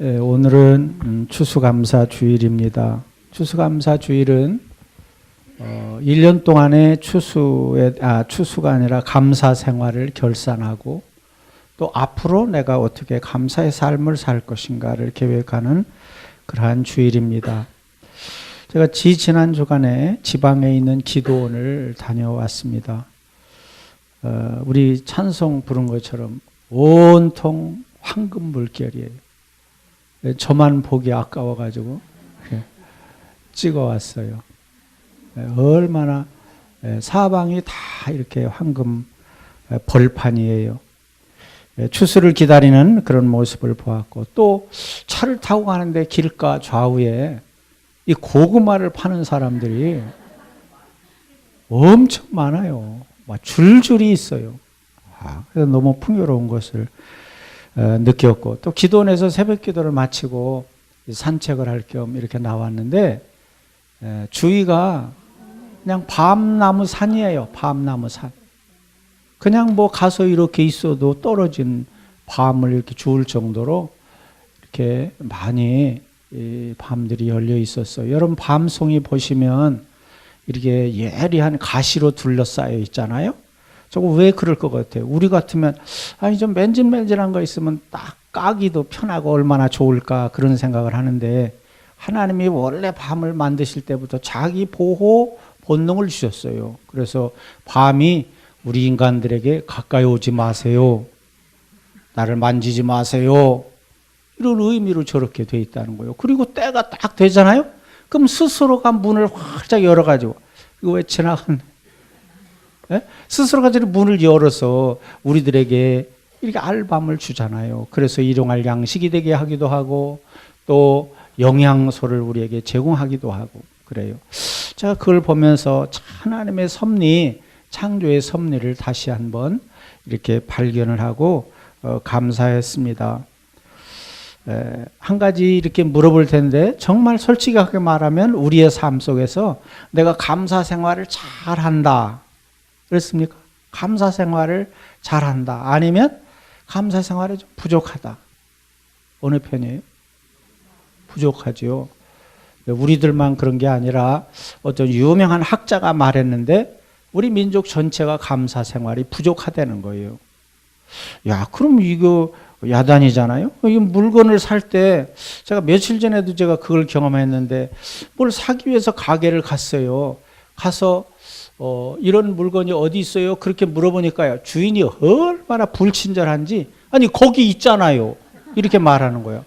오늘은 추수감사 주일입니다. 추수감사 주일은 1년 동안의 추수가 아니라 감사 생활을 결산하고 또 앞으로 내가 어떻게 감사의 삶을 살 것인가를 계획하는 그러한 주일입니다. 제가 지난 주간에 지방에 있는 기도원을 다녀왔습니다. 우리 찬송 부른 것처럼 온통 황금 물결이에요. 저만 보기 아까워가지고 찍어왔어요. 얼마나 사방이 다 이렇게 황금 벌판이에요. 추수를 기다리는 그런 모습을 보았고, 또 차를 타고 가는데 길가 좌우에 이 고구마를 파는 사람들이 엄청 많아요. 막 줄줄이 있어요. 그래서 너무 풍요로운 것을 느꼈고, 또 기도원에서 새벽 기도를 마치고 산책을 할 겸 이렇게 나왔는데 주위가 그냥 밤나무 산이에요. 밤나무 산. 그냥 뭐 가서 이렇게 있어도 떨어진 밤을 이렇게 주울 정도로 이렇게 많이 밤들이 열려 있었어요. 여러분 밤송이 보시면 이렇게 예리한 가시로 둘러싸여 있잖아요. 저거 왜 그럴 것 같아요? 우리 같으면 아니 좀 맨질맨질한 거 있으면 딱 까기도 편하고 얼마나 좋을까 그런 생각을 하는데, 하나님이 원래 밤을 만드실 때부터 자기 보호 본능을 주셨어요. 그래서 밤이 우리 인간들에게 가까이 오지 마세요, 나를 만지지 마세요, 이런 의미로 저렇게 돼 있다는 거예요. 그리고 때가 딱 되잖아요. 그럼 스스로가 문을 활짝 열어가지고, 이거 왜 지나갔네, 스스로가 문을 열어서 우리들에게 이렇게 알밤을 주잖아요. 그래서 일용할 양식이 되게 하기도 하고 또 영양소를 우리에게 제공하기도 하고 그래요. 제가 그걸 보면서 하나님의 섭리, 창조의 섭리를 다시 한번 이렇게 발견을 하고 감사했습니다. 한 가지 이렇게 물어볼 텐데, 정말 솔직하게 말하면 우리의 삶 속에서 내가 감사 생활을 잘한다 그렇습니까? 감사 생활을 잘한다, 아니면 감사 생활이 좀 부족하다, 어느 편이에요? 부족하죠. 우리들만 그런 게 아니라 어떤 유명한 학자가 말했는데 우리 민족 전체가 감사 생활이 부족하다는 거예요. 야, 그럼 이거 야단이잖아요. 이 물건을 살 때, 제가 며칠 전에도 제가 그걸 경험했는데, 뭘 사기 위해서 가게를 갔어요. 가서 이런 물건이 어디 있어요? 그렇게 물어보니까요, 주인이 얼마나 불친절한지, 아니 거기 있잖아요, 이렇게 말하는 거예요.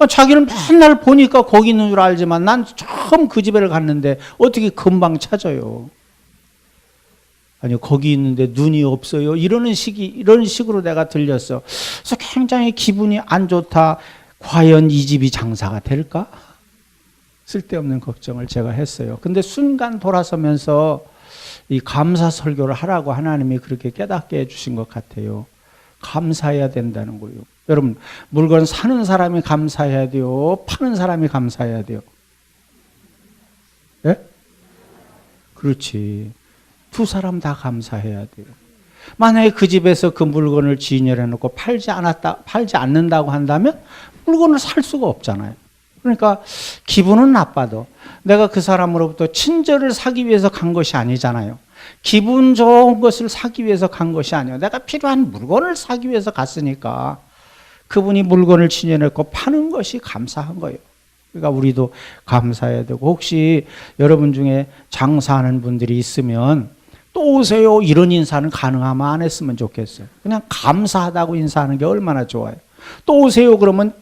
자기는 맨날 보니까 거기 있는 줄 알지만 난 처음 그 집에 갔는데 어떻게 금방 찾아요? 아니 거기 있는데 눈이 없어요, 이런 식으로 내가 들렸어. 그래서 굉장히 기분이 안 좋다. 과연 이 집이 장사가 될까? 쓸데없는 걱정을 제가 했어요. 근데 순간 돌아서면서 이 감사 설교를 하라고 하나님이 그렇게 깨닫게 해주신 것 같아요. 감사해야 된다는 거예요. 여러분, 물건 사는 사람이 감사해야 돼요, 파는 사람이 감사해야 돼요? 예? 그렇지. 두 사람 다 감사해야 돼요. 만약에 그 집에서 그 물건을 진열해놓고 팔지 않는다고 한다면 물건을 살 수가 없잖아요. 그러니까 기분은 나빠도 내가 그 사람으로부터 친절을 사기 위해서 간 것이 아니잖아요. 기분 좋은 것을 사기 위해서 간 것이 아니에요. 내가 필요한 물건을 사기 위해서 갔으니까 그분이 물건을 진열했고 파는 것이 감사한 거예요. 그러니까 우리도 감사해야 되고, 혹시 여러분 중에 장사하는 분들이 있으면 또 오세요 이런 인사는 가능하면 안 했으면 좋겠어요. 그냥 감사하다고 인사하는 게 얼마나 좋아요. 또 오세요 그러면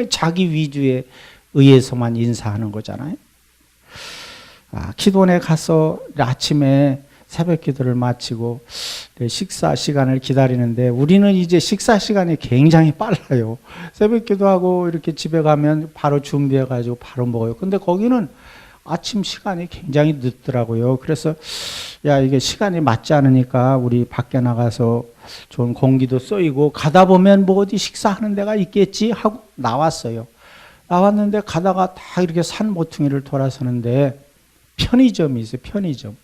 자기 위주에 의해서만 인사하는 거잖아요. 기도원에 가서 아침에 새벽 기도를 마치고 식사 시간을 기다리는데, 우리는 이제 식사 시간이 굉장히 빨라요. 새벽 기도하고 이렇게 집에 가면 바로 준비해가지고 바로 먹어요. 근데 거기는 아침 시간이 굉장히 늦더라고요. 그래서 야, 이게 시간이 맞지 않으니까 우리 밖에 나가서 좋은 공기도 쏘이고 가다 보면 뭐 어디 식사하는 데가 있겠지 하고 나왔어요. 나왔는데 가다가 다 이렇게 산 모퉁이를 돌아서는데 편의점이 있어요. 편의점.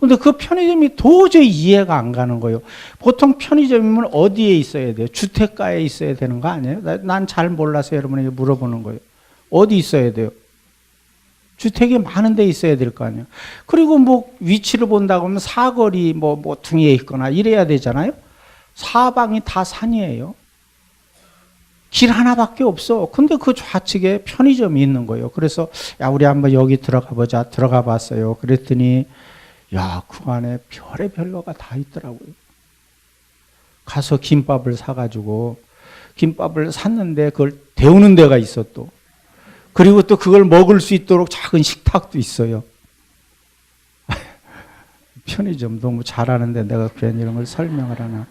근데 그 편의점이 도저히 이해가 안 가는 거예요. 보통 편의점이면 어디에 있어야 돼요? 주택가에 있어야 되는 거 아니에요? 난 잘 몰라서 여러분에게 물어보는 거예요. 어디 있어야 돼요? 주택이 많은 데 있어야 될 거 아니에요. 그리고 뭐 위치를 본다고 하면 사거리 뭐 등에 있거나 이래야 되잖아요. 사방이 다 산이에요. 길 하나밖에 없어. 근데 그 좌측에 편의점이 있는 거예요. 그래서 야, 우리 한번 여기 들어가 보자. 들어가 봤어요. 그랬더니 야, 그 안에 별의별로가 다 있더라고요. 가서 김밥을 사가지고 김밥을 샀는데 그걸 데우는 데가 있어 또. 그리고 또 그걸 먹을 수 있도록 작은 식탁도 있어요. 편의점 너무 잘하는데 내가 괜히 이런 걸 설명을 하나.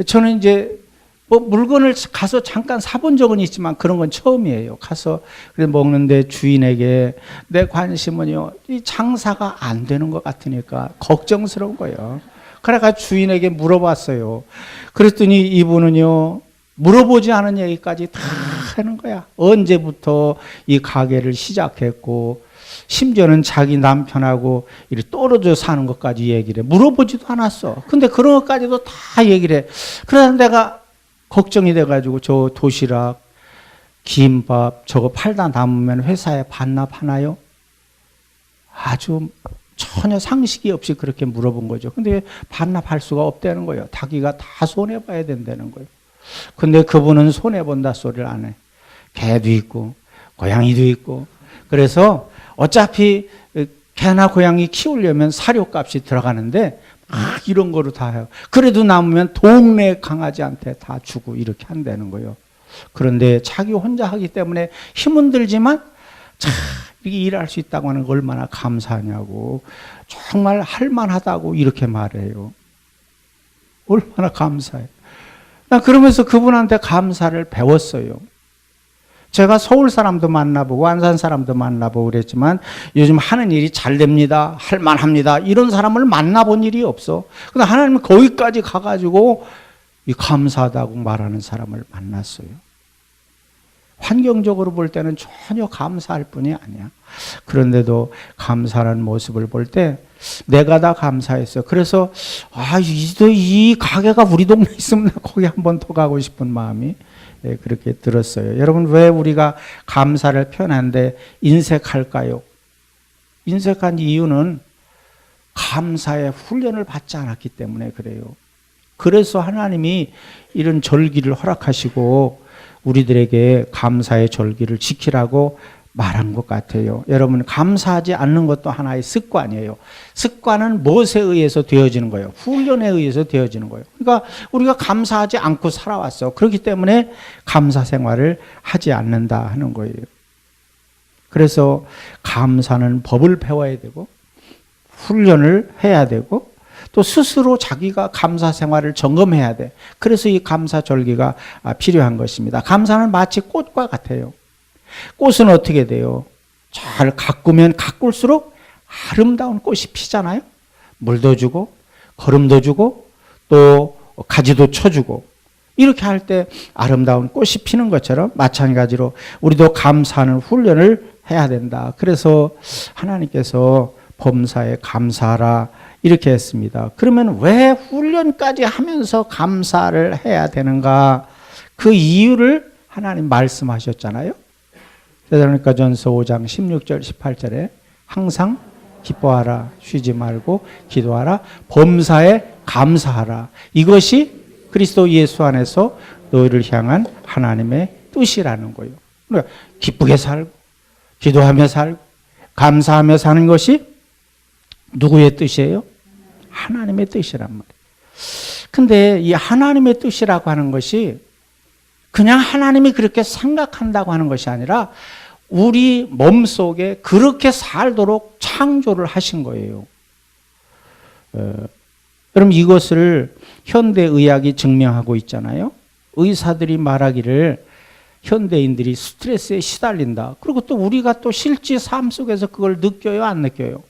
저는 이제 뭐 물건을 가서 잠깐 사본 적은 있지만 그런 건 처음이에요. 가서 먹는데 주인에게 내 관심은요, 이 장사가 안 되는 것 같으니까 걱정스러운 거예요. 그래가 주인에게 물어봤어요. 그랬더니 이분은요, 물어보지 않은 얘기까지 다 하는 거야. 언제부터 이 가게를 시작했고, 심지어는 자기 남편하고 이렇게 떨어져 사는 것까지 얘기를 해. 물어보지도 않았어. 근데 그런 것까지도 다 얘기를 해. 그래서 내가 걱정이 돼가지고 저 도시락, 김밥 저거 팔다 남으면 회사에 반납하나요? 아주 전혀 상식이 없이 그렇게 물어본 거죠. 근데 반납할 수가 없다는 거예요. 자기가 다 손해봐야 된다는 거예요. 근데 그분은 손해본다 소리를 안 해. 개도 있고 고양이도 있고. 그래서 어차피 개나 고양이 키우려면 사료값이 들어가는데 막 이런 거로 다 해요. 그래도 남으면 동네 강아지한테 다 주고 이렇게 한다는 거예요. 그런데 자기 혼자 하기 때문에 힘은 들지만 참 이렇게 일할 수 있다고 하는 거 얼마나 감사하냐고. 정말 할만하다고 이렇게 말해요. 얼마나 감사해요. 난 그러면서 그분한테 감사를 배웠어요. 제가 서울 사람도 만나보고 안산 사람도 만나보고 그랬지만 요즘 하는 일이 잘 됩니다. 할만합니다. 이런 사람을 만나본 일이 없어. 근데 하나님은 거기까지 가가지고 이 감사하다고 말하는 사람을 만났어요. 환경적으로 볼 때는 전혀 감사할 뿐이 아니야. 그런데도 감사하는 모습을 볼 때 내가 다 감사했어. 그래서 이 가게가 우리 동네에 있으면 거기 한 번 더 가고 싶은 마음이 그렇게 들었어요. 여러분, 왜 우리가 감사를 표현하는데 인색할까요? 인색한 이유는 감사의 훈련을 받지 않았기 때문에 그래요. 그래서 하나님이 이런 절기를 허락하시고 우리들에게 감사의 절기를 지키라고 말한 것 같아요. 여러분, 감사하지 않는 것도 하나의 습관이에요. 습관은 무엇에 의해서 되어지는 거예요? 훈련에 의해서 되어지는 거예요. 그러니까 우리가 감사하지 않고 살아왔어. 그렇기 때문에 감사 생활을 하지 않는다 하는 거예요. 그래서 감사는 법을 배워야 되고 훈련을 해야 되고 또 스스로 자기가 감사 생활을 점검해야 돼. 그래서 이 감사 절기가 필요한 것입니다. 감사는 마치 꽃과 같아요. 꽃은 어떻게 돼요? 잘 가꾸면 가꿀수록 아름다운 꽃이 피잖아요. 물도 주고 거름도 주고 또 가지도 쳐주고 이렇게 할 때 아름다운 꽃이 피는 것처럼 마찬가지로 우리도 감사하는 훈련을 해야 된다. 그래서 하나님께서 범사에 감사하라 이렇게 했습니다. 그러면 왜 훈련까지 하면서 감사를 해야 되는가? 그 이유를 하나님 말씀하셨잖아요. 데살로니가전서 5장 16절 18절에 항상 기뻐하라, 쉬지 말고 기도하라, 범사에 감사하라. 이것이 그리스도 예수 안에서 너희를 향한 하나님의 뜻이라는 거예요. 그러니까 기쁘게 살고 기도하며 살고 감사하며 사는 것이 누구의 뜻이에요? 하나님의 뜻이란 말이에요. 근데 이 하나님의 뜻이라고 하는 것이 그냥 하나님이 그렇게 생각한다고 하는 것이 아니라 우리 몸속에 그렇게 살도록 창조를 하신 거예요. 여러분, 이것을 현대의학이 증명하고 있잖아요. 의사들이 말하기를 현대인들이 스트레스에 시달린다. 그리고 또 우리가 또 실제 삶 속에서 그걸 느껴요, 안 느껴요?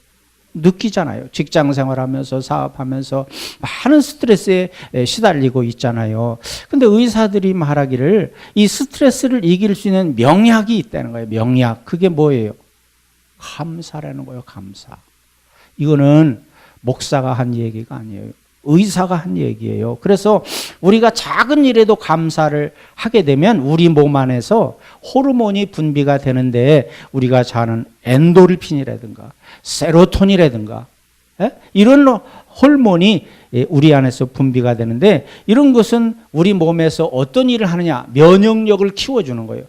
느끼잖아요. 직장 생활하면서 사업하면서 많은 스트레스에 시달리고 있잖아요. 근데 의사들이 말하기를 이 스트레스를 이길 수 있는 명약이 있다는 거예요. 명약. 그게 뭐예요? 감사라는 거예요. 감사. 이거는 목사가 한 얘기가 아니에요. 의사가 한 얘기예요. 그래서 우리가 작은 일에도 감사를 하게 되면 우리 몸 안에서 호르몬이 분비가 되는데 우리가 자는 엔도르핀이라든가 세로토닌이라든가 이런 호르몬이 우리 안에서 분비가 되는데 이런 것은 우리 몸에서 어떤 일을 하느냐? 면역력을 키워주는 거예요.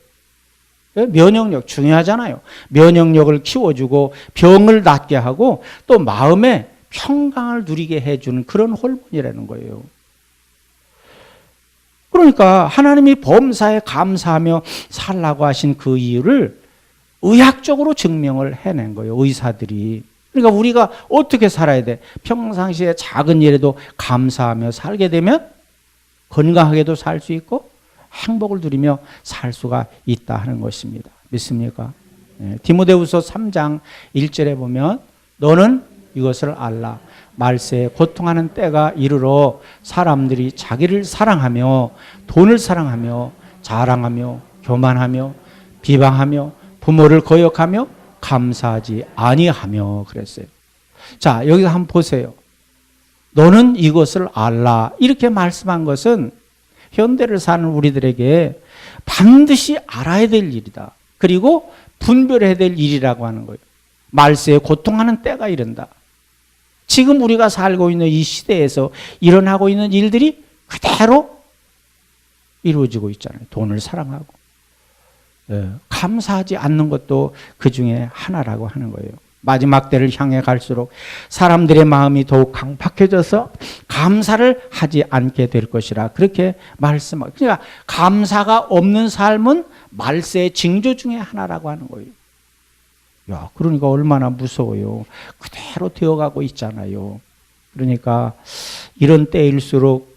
면역력 중요하잖아요. 면역력을 키워주고 병을 낫게 하고 또 마음에 평강을 누리게 해주는 그런 호르몬이라는 거예요. 그러니까 하나님이 범사에 감사하며 살라고 하신 그 이유를 의학적으로 증명을 해낸 거예요. 의사들이. 그러니까 우리가 어떻게 살아야 돼? 평상시에 작은 일에도 감사하며 살게 되면 건강하게도 살 수 있고 행복을 누리며 살 수가 있다 하는 것입니다. 믿습니까? 디모데후서 3장 1절에 보면 너는 이것을 알라. 말세에 고통하는 때가 이르러 사람들이 자기를 사랑하며 돈을 사랑하며 자랑하며 교만하며 비방하며 부모를 거역하며 감사하지 아니하며 그랬어요. 자, 여기서 한번 보세요. 너는 이것을 알라. 이렇게 말씀한 것은 현대를 사는 우리들에게 반드시 알아야 될 일이다. 그리고 분별해야 될 일이라고 하는 거예요. 말세에 고통하는 때가 이른다. 지금 우리가 살고 있는 이 시대에서 일어나고 있는 일들이 그대로 이루어지고 있잖아요. 돈을 사랑하고 감사하지 않는 것도 그 중에 하나라고 하는 거예요. 마지막 때를 향해 갈수록 사람들의 마음이 더욱 강팍해져서 감사를 하지 않게 될 것이라 그렇게 말씀하고, 그러니까 감사가 없는 삶은 말세의 징조 중에 하나라고 하는 거예요. 야, 그러니까 얼마나 무서워요. 그대로 되어가고 있잖아요. 그러니까 이런 때일수록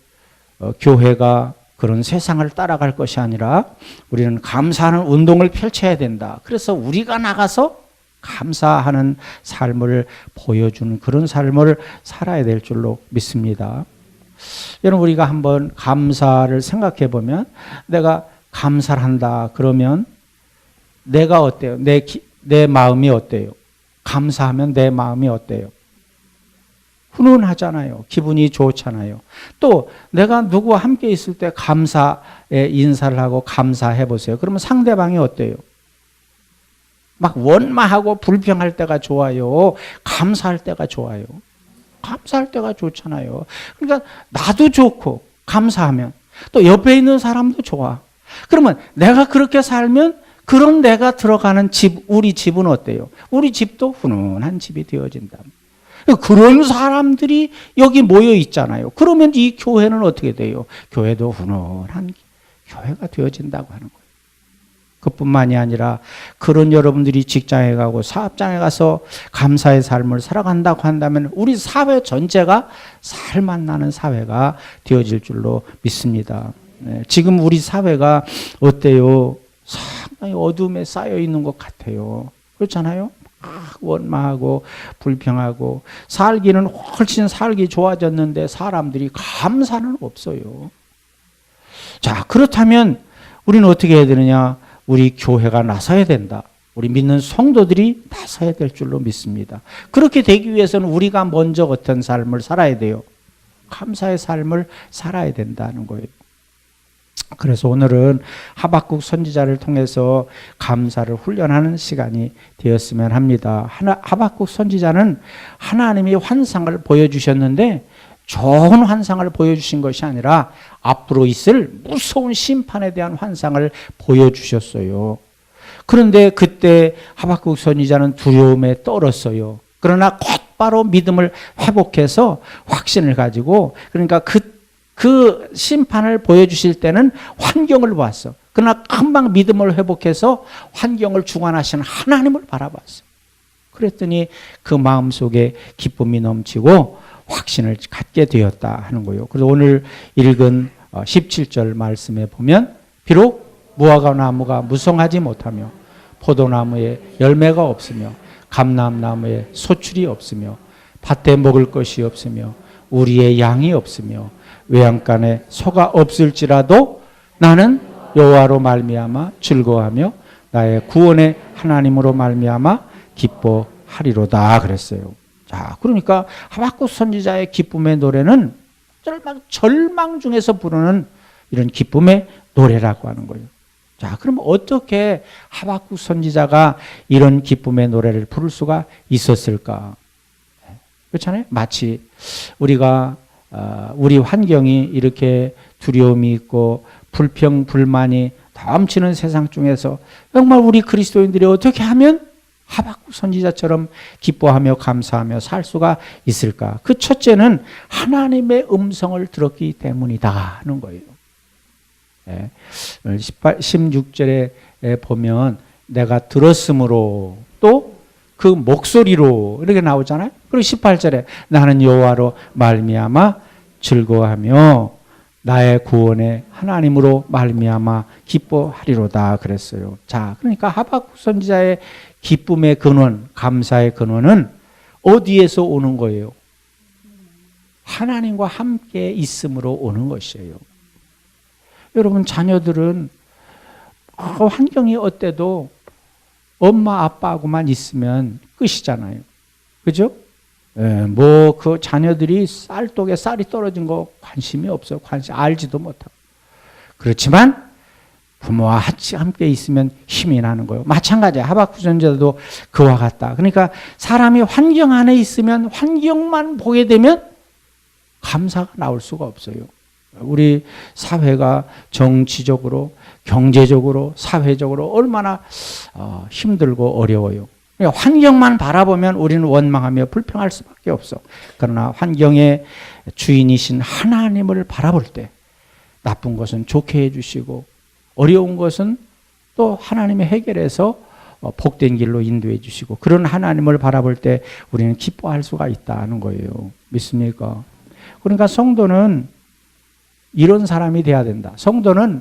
교회가 그런 세상을 따라갈 것이 아니라 우리는 감사하는 운동을 펼쳐야 된다. 그래서 우리가 나가서 감사하는 삶을 보여주는 그런 삶을 살아야 될 줄로 믿습니다. 여러분, 우리가 한번 감사를 생각해 보면 내가 감사를 한다 그러면 내가 어때요? 내 마음이 어때요? 감사하면 내 마음이 어때요? 훈훈하잖아요. 기분이 좋잖아요. 또 내가 누구와 함께 있을 때 감사의 인사를 하고 감사해 보세요. 그러면 상대방이 어때요? 막 원망하고 불평할 때가 좋아요? 감사할 때가 좋아요? 감사할 때가 좋잖아요. 그러니까 나도 좋고 감사하면 또 옆에 있는 사람도 좋아. 그러면 내가 그렇게 살면 그런 내가 들어가는 집, 우리 집은 어때요? 우리 집도 훈훈한 집이 되어진다. 그런 사람들이 여기 모여 있잖아요. 그러면 이 교회는 어떻게 돼요? 교회도 훈훈한 교회가 되어진다고 하는 거예요. 그뿐만이 아니라 그런 여러분들이 직장에 가고 사업장에 가서 감사의 삶을 살아간다고 한다면 우리 사회 전체가 살맛 나는 사회가 되어질 줄로 믿습니다. 지금 우리 사회가 어때요? 상당히 어둠에 쌓여 있는 것 같아요. 그렇잖아요? 원망하고 불평하고 살기는 훨씬 살기 좋아졌는데 사람들이 감사는 없어요. 자, 그렇다면 우리는 어떻게 해야 되느냐? 우리 교회가 나서야 된다. 우리 믿는 성도들이 나서야 될 줄로 믿습니다. 그렇게 되기 위해서는 우리가 먼저 어떤 삶을 살아야 돼요? 감사의 삶을 살아야 된다는 거예요. 그래서 오늘은 하박국 선지자를 통해서 감사를 훈련하는 시간이 되었으면 합니다. 하박국 선지자는 하나님이 환상을 보여주셨는데 좋은 환상을 보여주신 것이 아니라 앞으로 있을 무서운 심판에 대한 환상을 보여주셨어요. 그런데 그때 하박국 선지자는 두려움에 떨었어요. 그러나 곧바로 믿음을 회복해서 확신을 가지고, 그러니까 그 심판을 보여주실 때는 환경을 봤어. 그러나 금방 믿음을 회복해서 환경을 주관하시는 하나님을 바라봤어. 그랬더니 그 마음속에 기쁨이 넘치고 확신을 갖게 되었다 하는 거예요. 그래서 오늘 읽은 17절 말씀에 보면 비록 무화과 나무가 무성하지 못하며 포도나무에 열매가 없으며 감람나무에 소출이 없으며 밭에 먹을 것이 없으며 우리의 양이 없으며 외양간에 소가 없을지라도 나는 여호와로 말미암아 즐거워하며 나의 구원의 하나님으로 말미암아 기뻐하리로다 그랬어요. 자, 그러니까 하박국 선지자의 기쁨의 노래는 절망 중에서 부르는 이런 기쁨의 노래라고 하는 거예요. 자, 그럼 어떻게 하박국 선지자가 이런 기쁨의 노래를 부를 수가 있었을까? 그렇잖아요. 마치 우리가 우리 환경이 이렇게 두려움이 있고 불평, 불만이 넘치는 세상 중에서 정말 우리 그리스도인들이 어떻게 하면 하박국 선지자처럼 기뻐하며 감사하며 살 수가 있을까? 그 첫째는 하나님의 음성을 들었기 때문이다 하는 거예요. 16절에 보면 내가 들었으므로 또 그 목소리로 이렇게 나오잖아요. 그리고 18절에 나는 여호와로 말미암아 즐거워하며 나의 구원의 하나님으로 말미암아 기뻐하리로다 그랬어요. 자, 그러니까 하박국 선지자의 기쁨의 근원, 감사의 근원은 어디에서 오는 거예요? 하나님과 함께 있음으로 오는 것이에요. 여러분, 자녀들은 환경이 어때도 엄마 아빠하고만 있으면 끝이잖아요. 그죠? 뭐 그 자녀들이 쌀독에 쌀이 떨어진 거 관심이 없어요. 알지도 못하고. 그렇지만 부모와 함께 있으면 힘이 나는 거예요. 마찬가지야. 하박국 선지자도 그와 같다. 그러니까 사람이 환경 안에 있으면 환경만 보게 되면 감사가 나올 수가 없어요. 우리 사회가 정치적으로, 경제적으로, 사회적으로 얼마나 힘들고 어려워요. 그러니까 환경만 바라보면 우리는 원망하며 불평할 수밖에 없어. 그러나 환경의 주인이신 하나님을 바라볼 때 나쁜 것은 좋게 해주시고 어려운 것은 또 하나님이 해결해서 복된 길로 인도해 주시고 그런 하나님을 바라볼 때 우리는 기뻐할 수가 있다는 거예요. 믿습니까? 그러니까 성도는 이런 사람이 돼야 된다. 성도는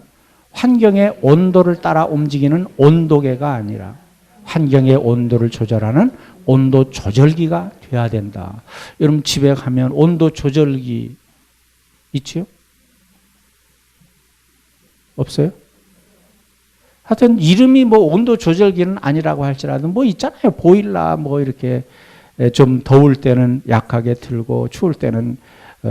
환경의 온도를 따라 움직이는 온도계가 아니라 환경의 온도를 조절하는 온도 조절기가 돼야 된다. 여러분 집에 가면 온도 조절기 있지요? 없어요? 하여튼 이름이 뭐 온도 조절기는 아니라고 할지라도 뭐 있잖아요. 보일러 뭐 이렇게 좀 더울 때는 약하게 틀고 추울 때는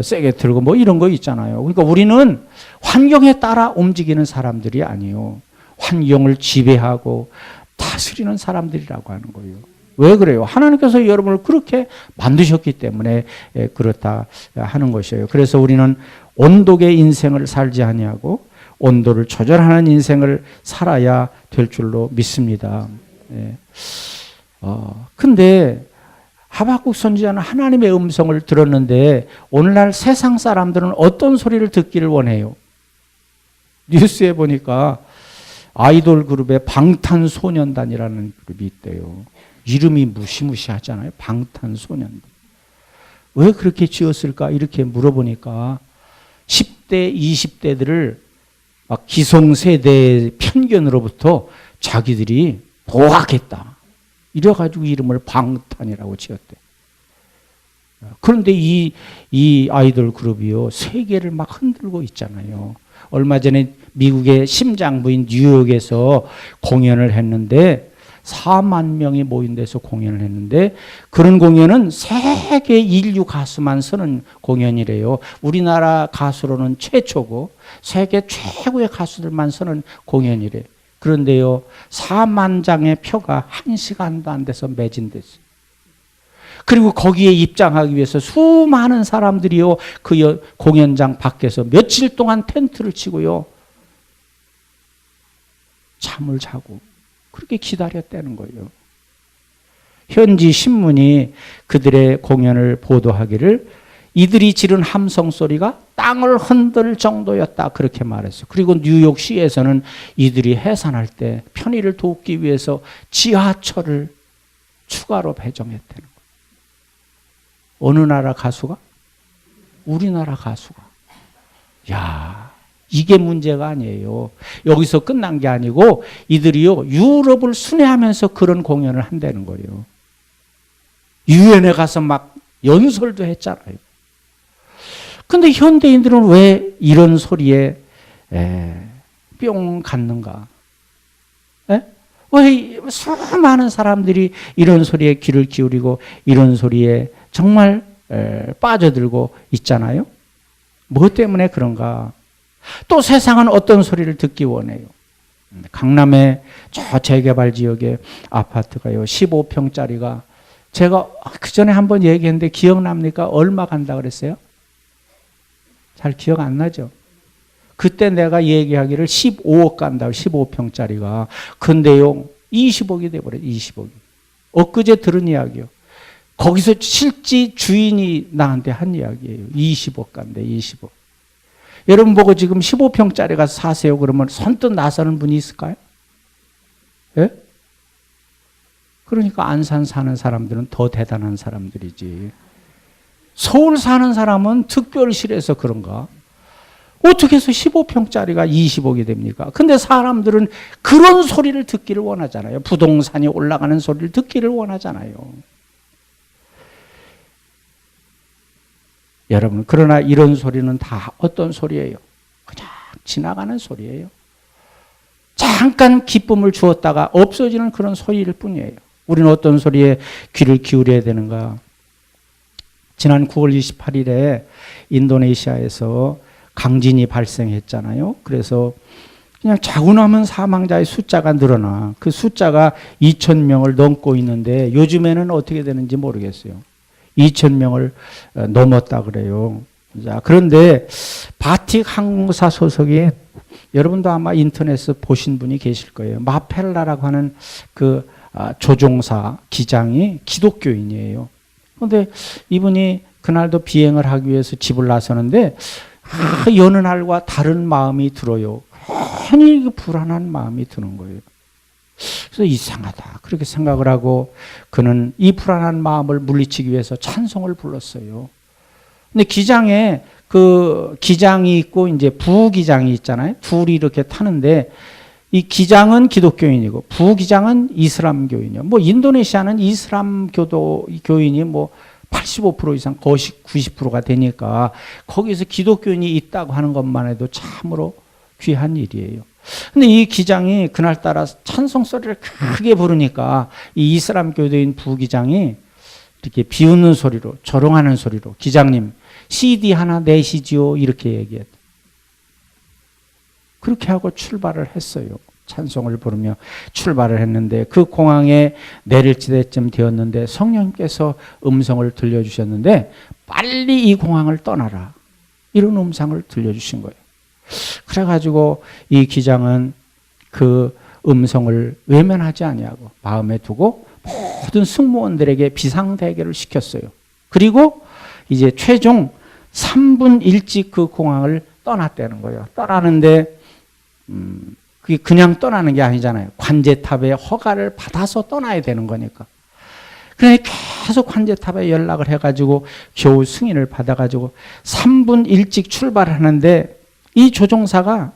세게 틀고 뭐 이런 거 있잖아요. 그러니까 우리는 환경에 따라 움직이는 사람들이 아니에요. 환경을 지배하고 다스리는 사람들이라고 하는 거예요. 왜 그래요? 하나님께서 여러분을 그렇게 만드셨기 때문에 그렇다 하는 것이에요. 그래서 우리는 온도계 인생을 살지 아니하고 온도를 조절하는 인생을 살아야 될 줄로 믿습니다. 근데 하박국 선지자는 하나님의 음성을 들었는데 오늘날 세상 사람들은 어떤 소리를 듣기를 원해요? 뉴스에 보니까 아이돌 그룹에 방탄소년단이라는 그룹이 있대요. 이름이 무시무시하잖아요. 방탄소년단. 왜 그렇게 지었을까? 이렇게 물어보니까 10대, 20대들을 막 기성세대의 편견으로부터 자기들이 보호하겠다. 이래가지고 이름을 방탄이라고 지었대. 그런데 이 아이돌 그룹이요, 세계를 막 흔들고 있잖아요. 얼마 전에 미국의 심장부인 뉴욕에서 공연을 했는데 4만 명이 모인 데서 공연을 했는데 그런 공연은 세계 인류 가수만 서는 공연이래요. 우리나라 가수로는 최초고 세계 최고의 가수들만 서는 공연이래. 그런데요, 4만 장의 표가 1시간도 안 돼서 매진됐어요. 그리고 거기에 입장하기 위해서 수많은 사람들이요, 그 공연장 밖에서 며칠 동안 텐트를 치고요, 잠을 자고 그렇게 기다렸다는 거예요. 현지 신문이 그들의 공연을 보도하기를 이들이 지른 함성 소리가 땅을 흔들 정도였다 그렇게 말했어요. 그리고 뉴욕시에서는 이들이 해산할 때 편의를 돕기 위해서 지하철을 추가로 배정했다는 거예요. 어느 나라 가수가? 우리나라 가수가. 야, 이게 문제가 아니에요. 여기서 끝난 게 아니고 이들이요, 유럽을 순회하면서 그런 공연을 한다는 거예요. 유엔에 가서 막 연설도 했잖아요. 근데 현대인들은 왜 이런 소리에 뿅 갔는가? 왜 수많은 사람들이 이런 소리에 귀를 기울이고 이런 소리에 정말 빠져들고 있잖아요. 뭐 때문에 그런가? 또 세상은 어떤 소리를 듣기 원해요? 강남의 저 재개발 지역의 아파트가요, 15평짜리가 제가 그 전에 한번 얘기했는데 기억납니까? 얼마 간다 그랬어요? 잘 기억 안 나죠? 그때 내가 얘기하기를 15억 간다, 15평짜리가. 근데요, 20억이 돼버려요, 20억이. 엊그제 들은 이야기요. 거기서 실제 주인이 나한테 한 이야기예요. 20억 간대, 20억. 여러분 보고 지금 15평짜리 가서 사세요 그러면 선뜻 나서는 분이 있을까요? 예? 그러니까 안산 사는 사람들은 더 대단한 사람들이지. 서울 사는 사람은 특별실에서 그런가? 어떻게 해서 15평짜리가 20억이 됩니까? 근데 사람들은 그런 소리를 듣기를 원하잖아요. 부동산이 올라가는 소리를 듣기를 원하잖아요. 여러분, 그러나 이런 소리는 다 어떤 소리예요? 그냥 지나가는 소리예요. 잠깐 기쁨을 주었다가 없어지는 그런 소리일 뿐이에요. 우리는 어떤 소리에 귀를 기울여야 되는가? 지난 9월 28일에 인도네시아에서 강진이 발생했잖아요. 그래서 그냥 자고 나면 사망자의 숫자가 늘어나. 그 숫자가 2,000명을 넘고 있는데 요즘에는 어떻게 되는지 모르겠어요. 2,000명을 넘었다 그래요. 자, 그런데 바틱 항공사 소속의 여러분도 아마 인터넷에서 보신 분이 계실 거예요. 마펠라라고 하는 그 조종사 기장이 기독교인이에요. 그런데 이분이 그날도 비행을 하기 위해서 집을 나서는데 여느 날과 다른 마음이 들어요. 괜히 불안한 마음이 드는 거예요. 그래서 이상하다 그렇게 생각을 하고 그는 이 불안한 마음을 물리치기 위해서 찬송을 불렀어요. 근데 기장에 그 기장이 있고 이제 부기장이 있잖아요. 둘이 이렇게 타는데 이 기장은 기독교인이고 부기장은 이슬람교인이요. 뭐 인도네시아는 이슬람 교인이 뭐 85% 이상 거의 90%가 되니까 거기서 기독교인이 있다고 하는 것만 해도 참으로 귀한 일이에요. 근데 이 기장이 그날따라 찬송 소리를 크게 부르니까 이 이슬람 교도인 부기장이 이렇게 비웃는 소리로 조롱하는 소리로 기장님 CD 하나 내시지요 이렇게 얘기했다. 그렇게 하고 출발을 했어요. 찬송을 부르며 출발을 했는데 그 공항에 내릴 때쯤 되었는데 성령께서 음성을 들려주셨는데 빨리 이 공항을 떠나라 이런 음성을 들려주신 거예요. 그래가지고 이 기장은 그 음성을 외면하지 아니하고 마음에 두고 모든 승무원들에게 비상대기를 시켰어요. 그리고 이제 최종 3분 일찍 그 공항을 떠났다는 거예요. 떠나는데 그게 그냥 떠나는 게 아니잖아요. 관제탑의 허가를 받아서 떠나야 되는 거니까. 그러니 계속 관제탑에 연락을 해가지고 겨우 승인을 받아가지고 3분 일찍 출발하는데 이 조종사가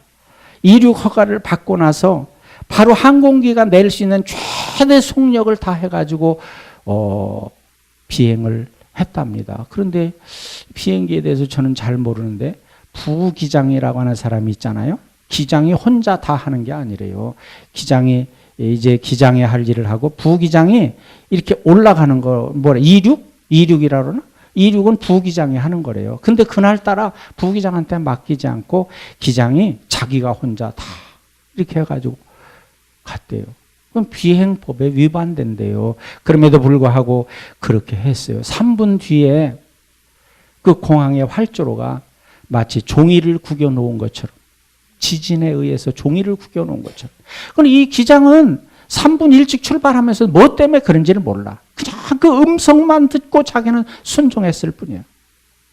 이륙 허가를 받고 나서 바로 항공기가 낼 수 있는 최대 속력을 다 해가지고 비행을 했답니다. 그런데 비행기에 대해서 저는 잘 모르는데 부기장이라고 하는 사람이 있잖아요. 기장이 혼자 다 하는 게 아니래요. 기장이 이제 기장의 할 일을 하고 부기장이 이렇게 올라가는 거 뭐라 이륙이라 그러나? 이륙은 부기장이 하는 거래요. 근데 그날따라 부기장한테 맡기지 않고 기장이 자기가 혼자 다 이렇게 해가지고 갔대요. 그럼 비행법에 위반된대요. 그럼에도 불구하고 그렇게 했어요. 3분 뒤에 그 공항의 활주로가 마치 종이를 구겨 놓은 것처럼 지진에 의해서 종이를 구겨 놓은 것처럼. 그럼 이 기장은 3분 일찍 출발하면서 뭐 때문에 그런지를 몰라. 그냥 그 음성만 듣고 자기는 순종했을 뿐이에요.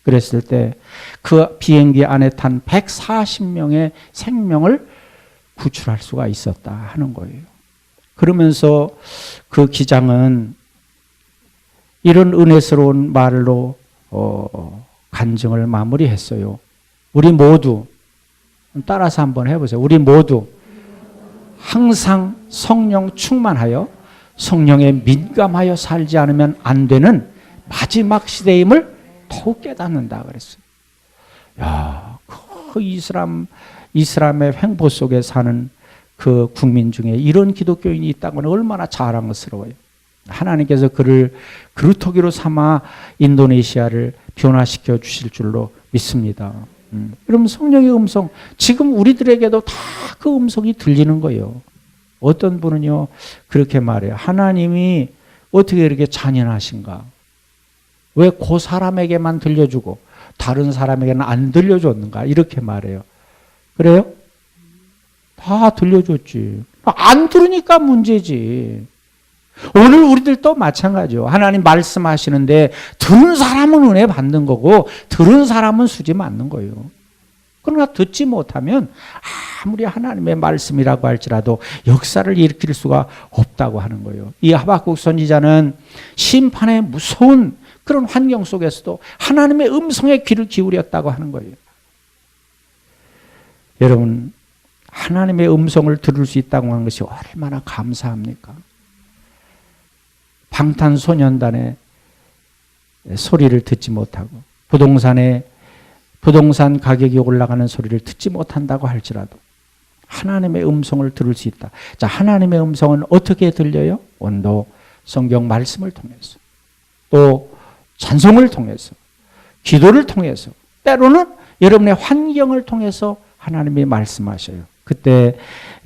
그랬을 때 그 비행기 안에 탄 140명의 생명을 구출할 수가 있었다 하는 거예요. 그러면서 그 기장은 이런 은혜스러운 말로 간증을 마무리했어요. 우리 모두 따라서 한번 해보세요. 우리 모두 항상 성령 충만하여 성령에 민감하여 살지 않으면 안 되는 마지막 시대임을 더욱 깨닫는다 그랬어요. 야, 그 이슬람의 횡포 속에 사는 그 국민 중에 이런 기독교인이 있다고는 얼마나 자랑스러워요. 하나님께서 그를 그루터기로 삼아 인도네시아를 변화시켜 주실 줄로 믿습니다. 여러분 성령의 음성 지금 우리들에게도 다 그 음성이 들리는 거예요. 어떤 분은요 그렇게 말해요. 하나님이 어떻게 이렇게 잔인하신가? 왜 그 사람에게만 들려주고 다른 사람에게는 안 들려줬는가? 이렇게 말해요. 그래요? 다 들려줬지. 안 들으니까 문제지. 오늘 우리들도 마찬가지요. 하나님 말씀하시는데 들은 사람은 은혜 받는 거고 들은 사람은 수지 맞는 거예요. 그러나 듣지 못하면 아무리 하나님의 말씀이라고 할지라도 역사를 일으킬 수가 없다고 하는 거예요. 이 하박국 선지자는 심판의 무서운 그런 환경 속에서도 하나님의 음성에 귀를 기울였다고 하는 거예요. 여러분 하나님의 음성을 들을 수 있다고 하는 것이 얼마나 감사합니까? 방탄소년단의 소리를 듣지 못하고 부동산 가격이 올라가는 소리를 듣지 못한다고 할지라도 하나님의 음성을 들을 수 있다. 자, 하나님의 음성은 어떻게 들려요? 오늘도 성경 말씀을 통해서 또 찬송을 통해서 기도를 통해서 때로는 여러분의 환경을 통해서 하나님이 말씀하셔요. 그때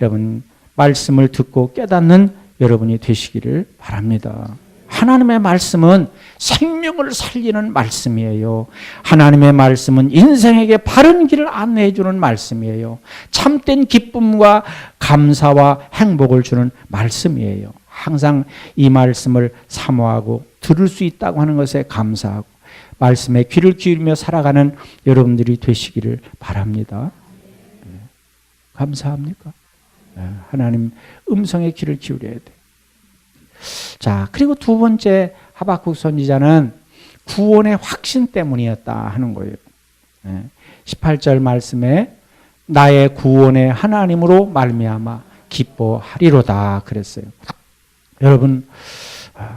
여러분 말씀을 듣고 깨닫는 여러분이 되시기를 바랍니다. 하나님의 말씀은 생명을 살리는 말씀이에요. 하나님의 말씀은 인생에게 바른 길을 안내해 주는 말씀이에요. 참된 기쁨과 감사와 행복을 주는 말씀이에요. 항상 이 말씀을 사모하고 들을 수 있다고 하는 것에 감사하고 말씀에 귀를 기울이며 살아가는 여러분들이 되시기를 바랍니다. 감사합니까? 하나님 음성의 귀를 기울여야 돼. 자, 그리고 두 번째 하박국 선지자는 구원의 확신 때문이었다 하는 거예요. 18절 말씀에 나의 구원의 하나님으로 말미암아 기뻐하리로다 그랬어요. 여러분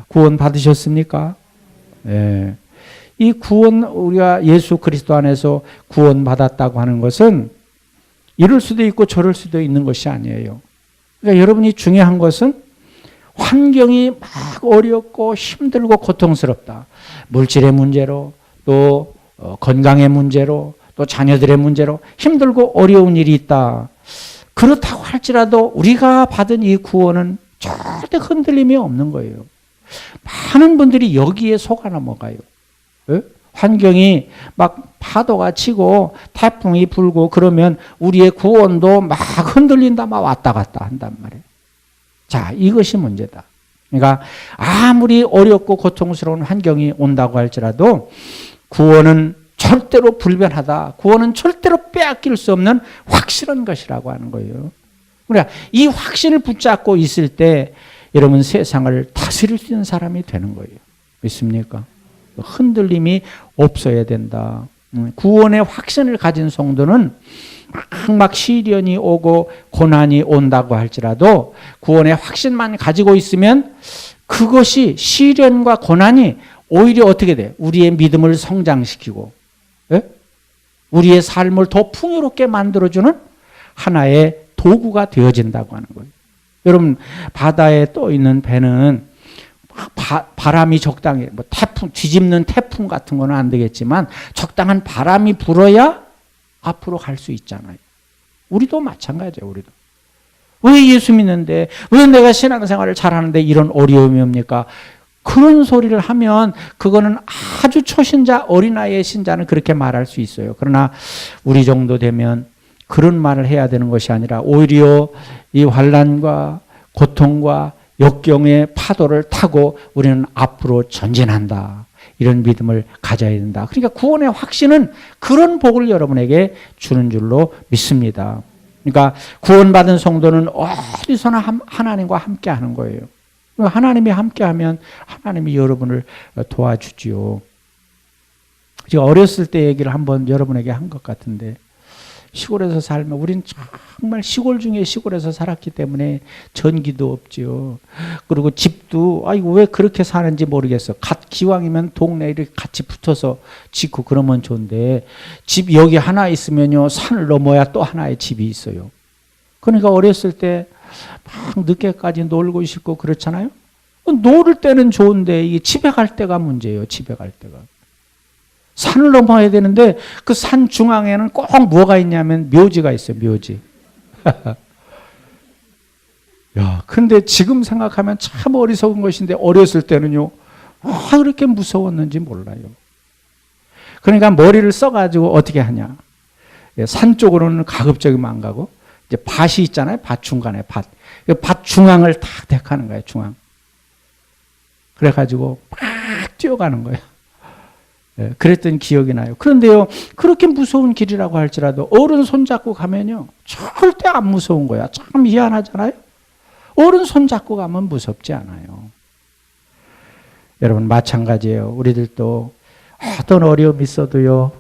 구원 받으셨습니까? 네. 이 구원 우리가 예수 그리스도 안에서 구원 받았다고 하는 것은 이럴 수도 있고 저럴 수도 있는 것이 아니에요. 그러니까 여러분이 중요한 것은 환경이 막 어렵고 힘들고 고통스럽다. 물질의 문제로 또 건강의 문제로 또 자녀들의 문제로 힘들고 어려운 일이 있다. 그렇다고 할지라도 우리가 받은 이 구원은 절대 흔들림이 없는 거예요. 많은 분들이 여기에 속아 넘어가요. 환경이 막 파도가 치고 태풍이 불고 그러면 우리의 구원도 막 흔들린다 막 왔다 갔다 한단 말이에요. 자, 이것이 문제다. 그러니까 아무리 어렵고 고통스러운 환경이 온다고 할지라도 구원은 절대로 불변하다. 구원은 절대로 빼앗길 수 없는 확실한 것이라고 하는 거예요. 그러니까 이 확신을 붙잡고 있을 때 여러분 세상을 다스릴 수 있는 사람이 되는 거예요. 믿습니까? 흔들림이 없어야 된다. 구원의 확신을 가진 성도는 막 시련이 오고 고난이 온다고 할지라도 구원의 확신만 가지고 있으면 그것이 시련과 고난이 오히려 어떻게 돼? 우리의 믿음을 성장시키고 우리의 삶을 더 풍요롭게 만들어주는 하나의 도구가 되어진다고 하는 거예요. 여러분 바다에 떠 있는 배는 바람이 적당히 뭐 태풍 뒤집는 태풍 같은 거는 안 되겠지만 적당한 바람이 불어야 앞으로 갈 수 있잖아요. 우리도 마찬가지예요. 우리도 왜 예수 믿는데 왜 내가 신앙생활을 잘하는데 이런 어려움이 옵니까? 그런 소리를 하면 그거는 아주 초신자 어린아이의 신자는 그렇게 말할 수 있어요. 그러나 우리 정도 되면 그런 말을 해야 되는 것이 아니라 오히려 이 환난과 고통과 역경의 파도를 타고 우리는 앞으로 전진한다. 이런 믿음을 가져야 된다. 그러니까 구원의 확신은 그런 복을 여러분에게 주는 줄로 믿습니다. 그러니까 구원받은 성도는 어디서나 하나님과 함께 하는 거예요. 하나님이 함께하면 하나님이 여러분을 도와주지요. 제가 어렸을 때 얘기를 한번 여러분에게 한 것 같은데 시골에서 살면 우리는 정말 시골 중에 시골에서 살았기 때문에 전기도 없지요. 그리고 집도 아이고 왜 그렇게 사는지 모르겠어. 기왕이면 동네에 이렇게 같이 붙어서 짓고 그러면 좋은데 집 여기 하나 있으면요 산을 넘어야 또 하나의 집이 있어요. 그러니까 어렸을 때 막 늦게까지 놀고 싶고 그렇잖아요. 노를 때는 좋은데 이게 집에 갈 때가 문제예요. 집에 갈 때가. 산을 넘어야 되는데 그 산 중앙에는 꼭 뭐가 있냐면 묘지가 있어요. 묘지. 야, 근데 지금 생각하면 참 어리석은 것인데 어렸을 때는요. 그렇게 무서웠는지 몰라요. 그러니까 머리를 써가지고 어떻게 하냐. 산 쪽으로는 가급적이면 안 가고 이제 밭이 있잖아요. 밭 중간에 밭. 밭 중앙을 딱 택하는 거예요. 중앙. 그래가지고 막 뛰어가는 거예요. 그랬던 기억이 나요. 그런데요, 그렇게 무서운 길이라고 할지라도 어른 손잡고 가면요, 절대 안 무서운 거야. 참 미안하잖아요. 어른 손잡고 가면 무섭지 않아요. 여러분 마찬가지예요. 우리들도 어떤 어려움이 있어도요,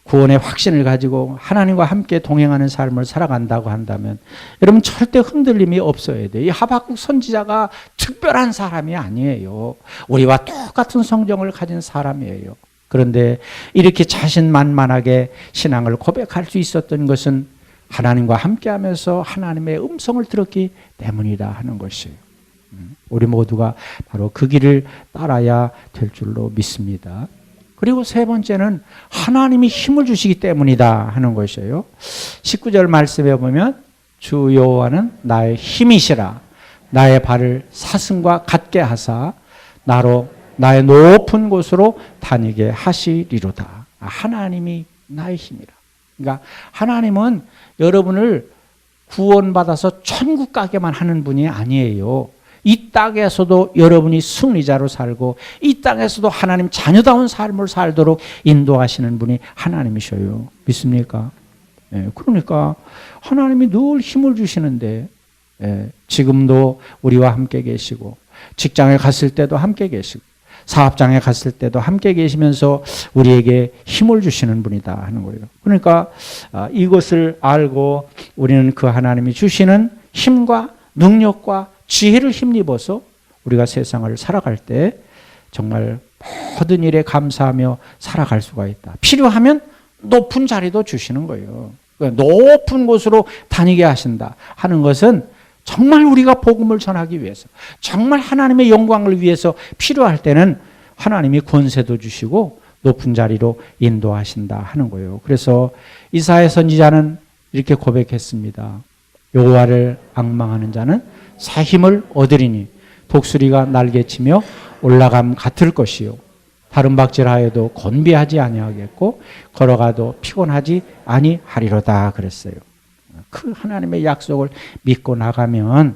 구원의 확신을 가지고 하나님과 함께 동행하는 삶을 살아간다고 한다면 여러분 절대 흔들림이 없어야 돼요. 이 하박국 선지자가 특별한 사람이 아니에요. 우리와 똑같은 성정을 가진 사람이에요. 그런데 이렇게 자신만만하게 신앙을 고백할 수 있었던 것은 하나님과 함께하면서 하나님의 음성을 들었기 때문이다 하는 것이에요. 우리 모두가 바로 그 길을 따라야 될 줄로 믿습니다. 그리고 세 번째는 하나님이 힘을 주시기 때문이다 하는 것이에요. 19절 말씀에 보면 주 여호와는 나의 힘이시라 나의 발을 사슴과 같게 하사 나로 나의 높은 곳으로 다니게 하시리로다. 하나님이 나의 힘이라. 그러니까 하나님은 여러분을 구원받아서 천국 가게만 하는 분이 아니에요. 이 땅에서도 여러분이 승리자로 살고 이 땅에서도 하나님 자녀다운 삶을 살도록 인도하시는 분이 하나님이셔요. 믿습니까? 그러니까 하나님이 늘 힘을 주시는데 지금도 우리와 함께 계시고 직장에 갔을 때도 함께 계시고 사업장에 갔을 때도 함께 계시면서 우리에게 힘을 주시는 분이다 하는 거예요. 그러니까 이것을 알고 우리는 그 하나님이 주시는 힘과 능력과 지혜를 힘입어서 우리가 세상을 살아갈 때 정말 모든 일에 감사하며 살아갈 수가 있다. 필요하면 높은 자리도 주시는 거예요. 높은 곳으로 다니게 하신다 하는 것은 정말 우리가 복음을 전하기 위해서 정말 하나님의 영광을 위해서 필요할 때는 하나님이 권세도 주시고 높은 자리로 인도하신다 하는 거예요. 그래서 이사야 선지자는 이렇게 고백했습니다. 여호와를 앙망하는 자는 새 힘을 얻으리니 독수리가 날개치며 올라감 같을 것이요 다른 박질하여도 곤비하지 아니하겠고 걸어가도 피곤하지 아니하리로다 그랬어요. 그 하나님의 약속을 믿고 나가면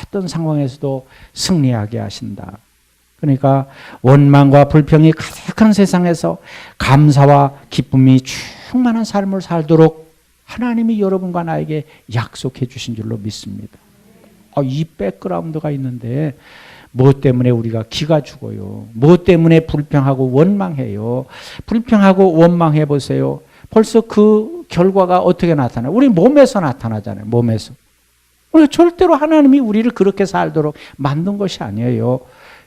어떤 상황에서도 승리하게 하신다. 그러니까 원망과 불평이 가득한 세상에서 감사와 기쁨이 충만한 삶을 살도록 하나님이 여러분과 나에게 약속해 주신 줄로 믿습니다. 이 백그라운드가 있는데 무엇 때문에 우리가 기가 죽어요? 무엇 때문에 불평하고 원망해요? 불평하고 원망해 보세요. 벌써 그 결과가 어떻게 나타나요? 우리 몸에서 나타나잖아요. 몸에서. 우리 절대로 하나님이 우리를 그렇게 살도록 만든 것이 아니에요.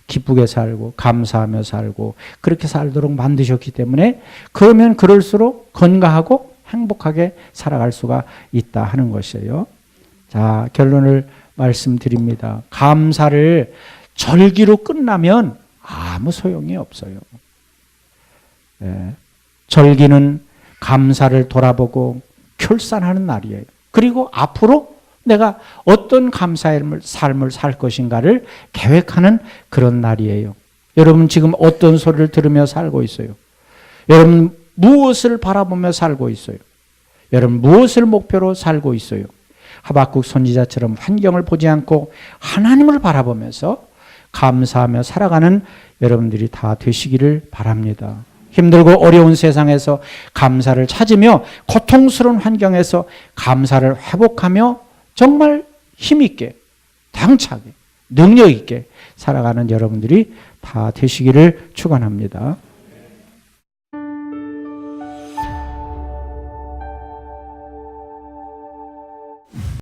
기쁘게 살고 감사하며 살고 그렇게 살도록 만드셨기 때문에 그러면 그럴수록 건강하고 행복하게 살아갈 수가 있다 하는 것이에요. 자, 결론을 말씀드립니다. 감사를 절기로 끝나면 아무 소용이 없어요. 절기는 감사를 돌아보고 결산하는 날이에요. 그리고 앞으로 내가 어떤 감사의 삶을 살 것인가를 계획하는 그런 날이에요. 여러분 지금 어떤 소리를 들으며 살고 있어요? 여러분 무엇을 바라보며 살고 있어요? 여러분 무엇을 목표로 살고 있어요? 하박국 선지자처럼 환경을 보지 않고 하나님을 바라보면서 감사하며 살아가는 여러분들이 다 되시기를 바랍니다. 힘들고 어려운 세상에서 감사를 찾으며 고통스러운 환경에서 감사를 회복하며 정말 힘있게 당차게 능력 있게 살아가는 여러분들이 다 되시기를 축원합니다.